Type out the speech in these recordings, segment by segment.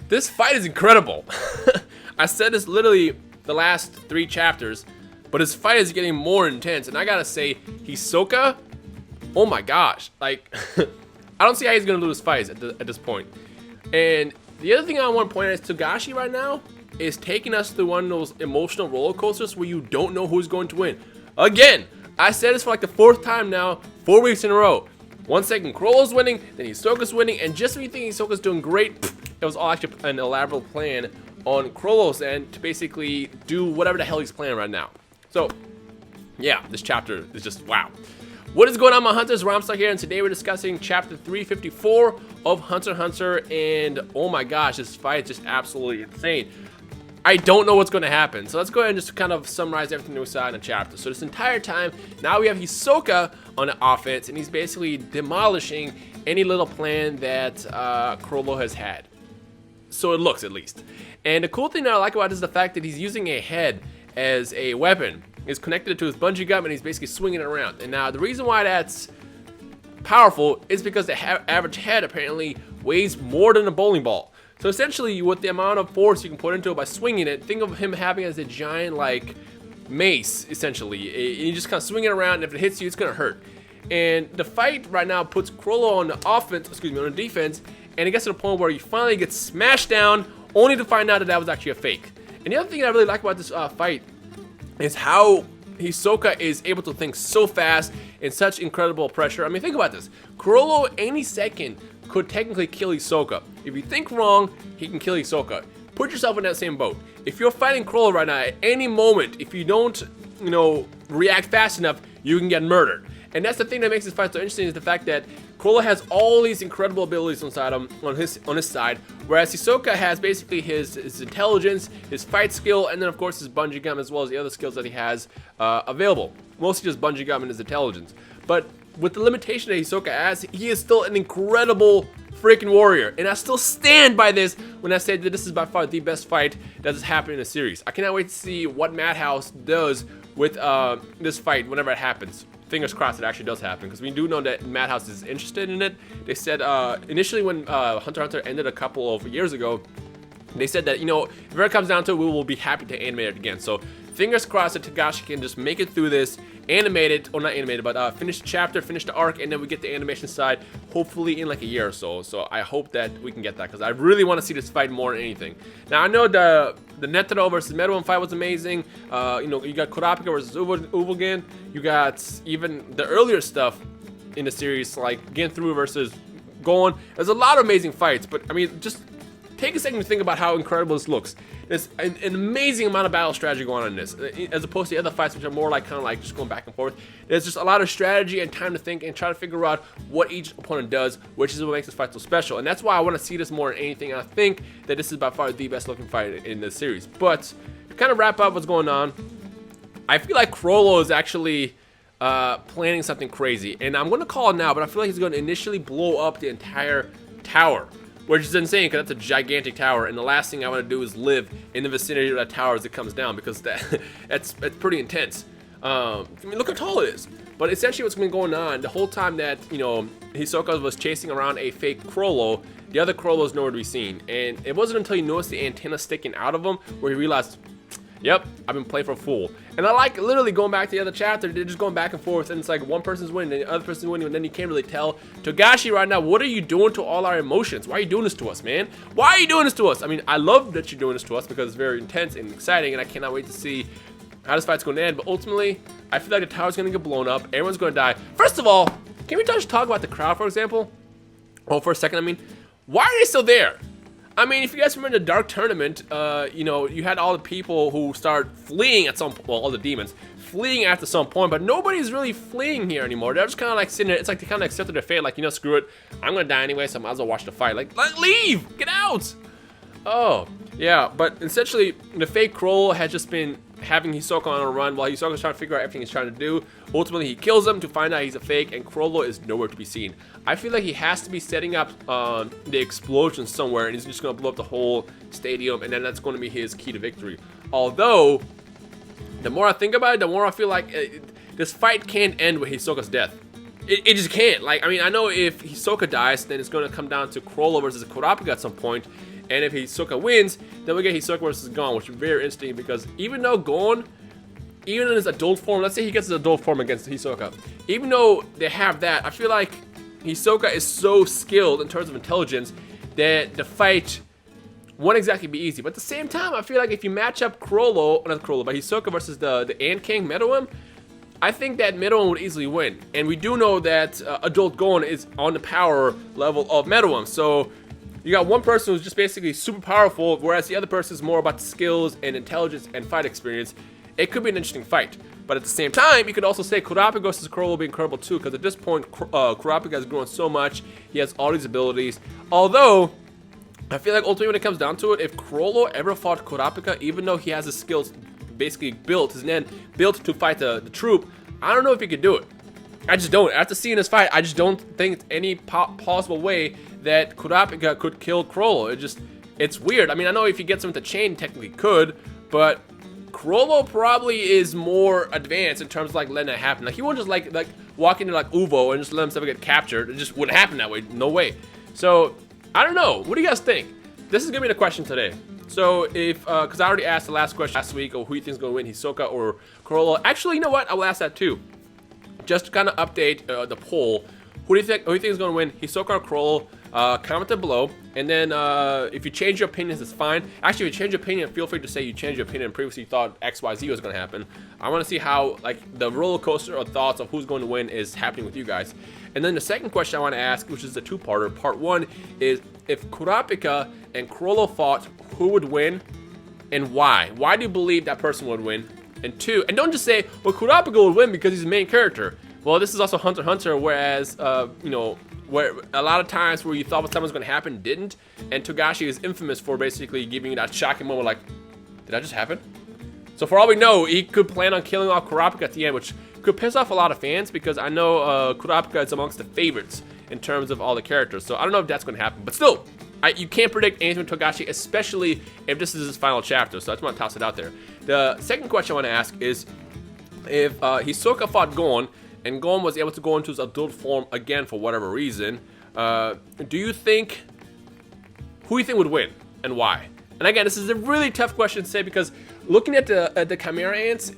This fight is incredible. I said this literally the last 3 chapters, but his fight is getting more intense. And I gotta say, Hisoka, oh my gosh. Like, I don't see how he's gonna lose fights at this point. And the other thing I want to point out is Togashi right now is taking us through one of those emotional roller coasters where you don't know who's going to win. Again, I said this for like the 4th time now, 4 weeks in a row. 1 second Chrollo's winning, then Hisoka's winning, and just when you think Hisoka's doing great, it was all actually an elaborate plan on Chrollo's end to basically do whatever the hell he's playing right now. So, yeah, this chapter is just wow. What is going on, my hunters? Rhymestyle here, and today we're discussing chapter 354 of Hunter x Hunter, and oh my gosh, this fight is just absolutely insane. I don't know what's going to happen, so let's go ahead and just kind of summarize everything we saw in the chapter. So this entire time, now we have Hisoka on the offense, and he's basically demolishing any little plan that Chrollo has had. So it looks, at least. And the cool thing that I like about this is the fact that he's using a head as a weapon. It's connected to his bungee gum, and he's basically swinging it around. And now the reason why that's powerful is because the average head apparently weighs more than a bowling ball. So essentially, with the amount of force you can put into it by swinging it, think of him having as a giant, like, mace, essentially. You just kind of swing it around, and if it hits you, it's going to hurt. And the fight right now puts Chrollo on the offense, on the defense, and it gets to the point where he finally gets smashed down, only to find out that that was actually a fake. And the other thing I really like about this fight is how Hisoka is able to think so fast in such incredible pressure. I mean, think about this. Chrollo, any second, could technically kill Hisoka. If you think wrong, he can kill Hisoka. Put yourself in that same boat. If you're fighting Chrollo right now, at any moment, if you don't, react fast enough, you can get murdered. And that's the thing that makes this fight so interesting, is the fact that Chrollo has all these incredible abilities inside him, on his side, whereas Hisoka has basically his intelligence, his fight skill, and then of course his bungee gum, as well as the other skills that he has available. Mostly just bungee gum and his intelligence. But with the limitation that Hisoka has, he is still an incredible freaking warrior. And I still stand by this when I say that this is by far the best fight that has happened in the series. I cannot wait to see what Madhouse does with this fight whenever it happens. Fingers crossed it actually does happen, because we do know that Madhouse is interested in it. They said initially when Hunter x Hunter ended a couple of years ago, they said that, if it ever comes down to it, we will be happy to animate it again. So fingers crossed that Togashi can just make it through this, animate it, or not animate it, but finish the chapter, finish the arc, and then we get the animation side hopefully in like a year or so. So I hope that we can get that, because I really want to see this fight more than anything. Now I know the Netero versus Meruem fight was amazing. You got Kurapika versus Ubogen. You got even the earlier stuff in the series, like Genthru versus Gon. There's a lot of amazing fights, but I mean, just take a second to think about how incredible this looks. There's an amazing amount of battle strategy going on in this, as opposed to the other fights, which are more like kind of like just going back and forth. There's just a lot of strategy and time to think and try to figure out what each opponent does, which is what makes this fight so special. And that's why I want to see this more than anything. And I think that this is by far the best looking fight in this series. But to kind of wrap up what's going on, I feel like Chrollo is actually planning something crazy. And I'm going to call it now, but I feel like he's going to initially blow up the entire tower. Which is insane, because that's a gigantic tower, and the last thing I want to do is live in the vicinity of that tower as it comes down, because that's pretty intense. I mean, look how tall it is. But essentially what's been going on the whole time that, Hisoka was chasing around a fake Chrollo, the other Chrollo is nowhere to be seen. And it wasn't until he noticed the antenna sticking out of him where he realized, yep, I've been playing for a fool. And I like literally going back to the other chapter, they're just going back and forth, and it's like one person's winning and the other person's winning, and then you can't really tell. Togashi right now, what are you doing to all our emotions? Why are you doing this to us, man? Why are you doing this to us? I mean, I love that you're doing this to us, because it's very intense and exciting, and I cannot wait to see how this fight's going to end. But ultimately, I feel like the tower's going to get blown up, everyone's going to die. First of all, can we just talk about the crowd, for example? Oh, for a second, I mean, why are they still there? I mean, if you guys remember the Dark Tournament, you had all the people who start fleeing at some point, well, all the demons, fleeing after some point, but nobody's really fleeing here anymore. They're just kind of like sitting there. It's like they kind of accepted their fate, like, screw it. I'm going to die anyway, so I might as well watch the fight. Like, leave! Get out! Oh, yeah, but essentially, the fake Chrollo had just been having Hisoka on a run while Hisoka's trying to figure out everything he's trying to do. Ultimately, he kills him to find out he's a fake, and Chrollo is nowhere to be seen. I feel like he has to be setting up the explosion somewhere, and he's just going to blow up the whole stadium, and then that's going to be his key to victory. Although, the more I think about it, the more I feel like this fight can't end with Hisoka's death. It just can't. Like, I mean, I know if Hisoka dies, then it's going to come down to Chrollo versus Kurapika at some point, And if Hisoka wins, then we get Hisoka versus Gon, which is very interesting because even though Gon, even in his adult form, let's say he gets his adult form against Hisoka, even though they have that, I feel like Hisoka is so skilled in terms of intelligence that the fight won't exactly be easy. But at the same time, I feel like if you match up Chrollo, not Chrollo, but Hisoka versus the Ant King Meruem, I think that Meruem would easily win. And we do know that adult Gon is on the power level of Meruem. So you got one person who's just basically super powerful, whereas the other person is more about the skills and intelligence and fight experience. It could be an interesting fight. But at the same time, you could also say Kurapika versus Chrollo will be incredible too, because at this point, Kurapika has grown so much. He has all these abilities. Although, I feel like ultimately when it comes down to it, if Chrollo ever fought Kurapika, even though he has his skills basically built, his nen built to fight the troop, I don't know if he could do it. I just don't. After seeing this fight, I just don't think any possible way that Kurapika could kill Chrollo. It's weird. I mean, I know if he gets him with the chain, technically could, but Chrollo probably is more advanced in terms of like letting that happen. Like he won't just like walk into like Uvo and just let himself get captured. It just wouldn't happen that way. No way. So I don't know. What do you guys think? This is gonna be the question today. So if, because I already asked the last question last week, who you think is gonna win, Hisoka or Chrollo? Actually, you know what? I will ask that too. Just to kind of update the poll. Who do you think is gonna win, Hisoka or Chrollo? Comment it below, and then if you change your opinions, it's fine. Actually, if you change your opinion, feel free to say you changed your opinion and previously thought XYZ was going to happen. I want to see how like the roller coaster of thoughts of who's going to win is happening with you guys. And then the second question I want to ask, which is the two-parter. Part one is if Kurapika and Chrollo fought, who would win and why? Why do you believe that person would win? And two, and don't just say, well, Kurapika would win because he's the main character. Well, this is also Hunter x Hunter, whereas you know, where a lot of times where you thought something was going to happen didn't, and Togashi is infamous for basically giving you that shocking moment like, did that just happen? So for all we know, he could plan on killing off Kurapika at the end, which could piss off a lot of fans because I know Kurapika is amongst the favorites in terms of all the characters. So I don't know if that's going to happen, but still, you can't predict anything with Togashi, especially if this is his final chapter. So I just want to toss it out there. The second question I want to ask is if Hisoka fought Gon, and Gon was able to go into his adult form again for whatever reason, who do you think would win and why? And again, this is a really tough question to say because looking at the Chimera Ants,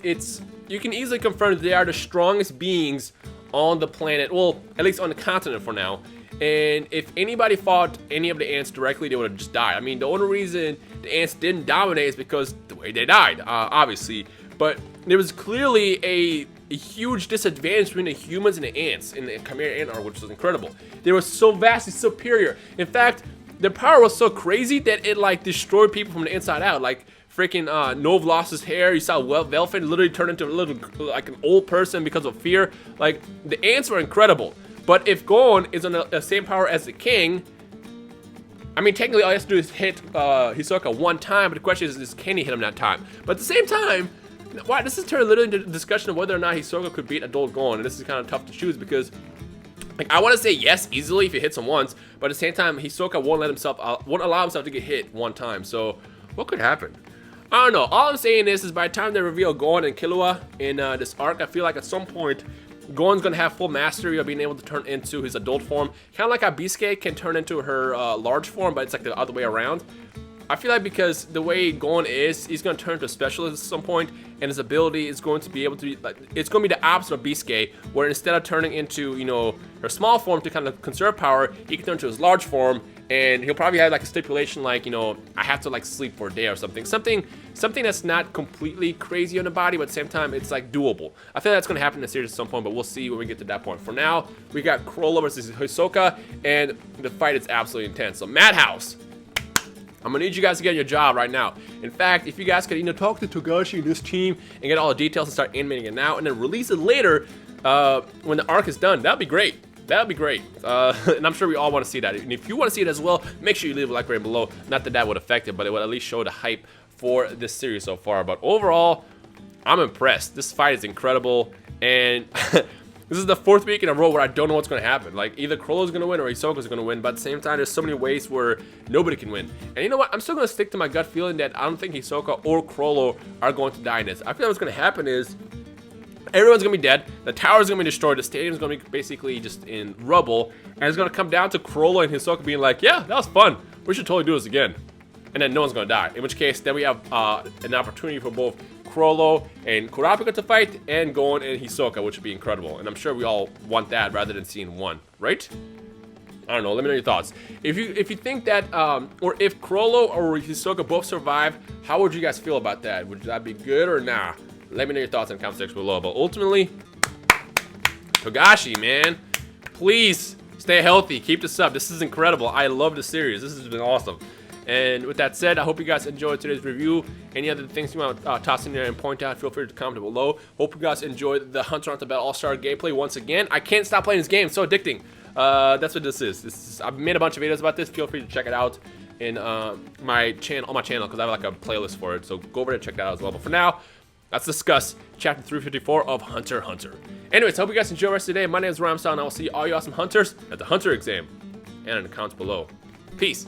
you can easily confirm they are the strongest beings on the planet, well, at least on the continent for now. And if anybody fought any of the ants directly, they would have just died. I mean, the only reason the ants didn't dominate is because the way they died, obviously. But there was clearly a huge disadvantage between the humans and the ants in the Chimera Ant arc, which was incredible. They were so vastly superior. In fact, their power was so crazy that it like destroyed people from the inside out. Like freaking Nov lost his hair. You saw Velfin literally turn into a little like an old person because of fear. Like the ants were incredible. But if Gon is on the same power as the king, I mean technically all he has to do is hit Hisoka one time. But the question is can he hit him that time? But at the same time, why this is turned literally into a discussion of whether or not Hisoka could beat adult Gon, and this is kind of tough to choose because, like, I want to say yes easily if he hits him once, but at the same time, Hisoka won't allow himself to get hit one time. So, what could happen? I don't know. All I'm saying is by the time they reveal Gon and Killua in this arc, I feel like at some point, Gon's gonna have full mastery of being able to turn into his adult form, kind of like how Bisque can turn into her large form, but it's like the other way around. I feel like because the way Gon is, he's going to turn to a specialist at some point, and his ability is going to be able to be, like, it's going to be the opposite of Bisque, where instead of turning into, you know, her small form to kind of conserve power, he can turn to his large form, and he'll probably have like a stipulation like, you know, I have to like sleep for a day or something. Something that's not completely crazy on the body, but at the same time, it's like doable. I feel that's going to happen in the series at some point, but we'll see when we get to that point. For now, we got Chrollo versus Hisoka, and the fight is absolutely intense. So Madhouse, I'm gonna need you guys to get your job right now. In fact, if you guys could, you know, talk to Togashi and his team and get all the details and start animating it now, and then release it later when the arc is done, that'd be great. That'd be great. And I'm sure we all want to see that. And if you want to see it as well, make sure you leave a like right below. Not that that would affect it, but it would at least show the hype for this series so far. But overall, I'm impressed. This fight is incredible, and this is the fourth week in a row where I don't know what's going to happen. Like, either Chrollo's going to win or Hisoka's going to win, but at the same time, there's so many ways where nobody can win. And you know what? I'm still going to stick to my gut feeling that I don't think Hisoka or Chrollo are going to die in this. I feel like what's going to happen is everyone's going to be dead, the tower's going to be destroyed, the stadium's going to be basically just in rubble, and it's going to come down to Chrollo and Hisoka being like, yeah, that was fun. We should totally do this again. and then no one's gonna die. In which case, then we have an opportunity for both Chrollo and Kurapika to fight, and Gon and Hisoka, which would be incredible. And I'm sure we all want that rather than seeing one, right? I don't know. Let me know your thoughts. If you think that, or if Chrollo or Hisoka both survive, how would you guys feel about that? Would that be good or nah? Let me know your thoughts in the comment section below. But ultimately, Togashi, man, please stay healthy. Keep this up. This is incredible. I love the series. This has been awesome. And with that said, I hope you guys enjoyed today's review. Any other things you want to toss in there and point out, feel free to comment below. Hope you guys enjoyed the Hunter x Hunter Battle All-Star gameplay once again. I can't stop playing this game. It's so addicting. That's what this is. I've made a bunch of videos about this. Feel free to check it out in my channel, because I have like a playlist for it. So go over there and check that out as well. But for now, let's discuss chapter 354 of Hunter x Hunter. Anyways, hope you guys enjoy the rest of the day. My name is Rhymestyle, and I will see all you awesome hunters at the Hunter exam and in the comments below. Peace.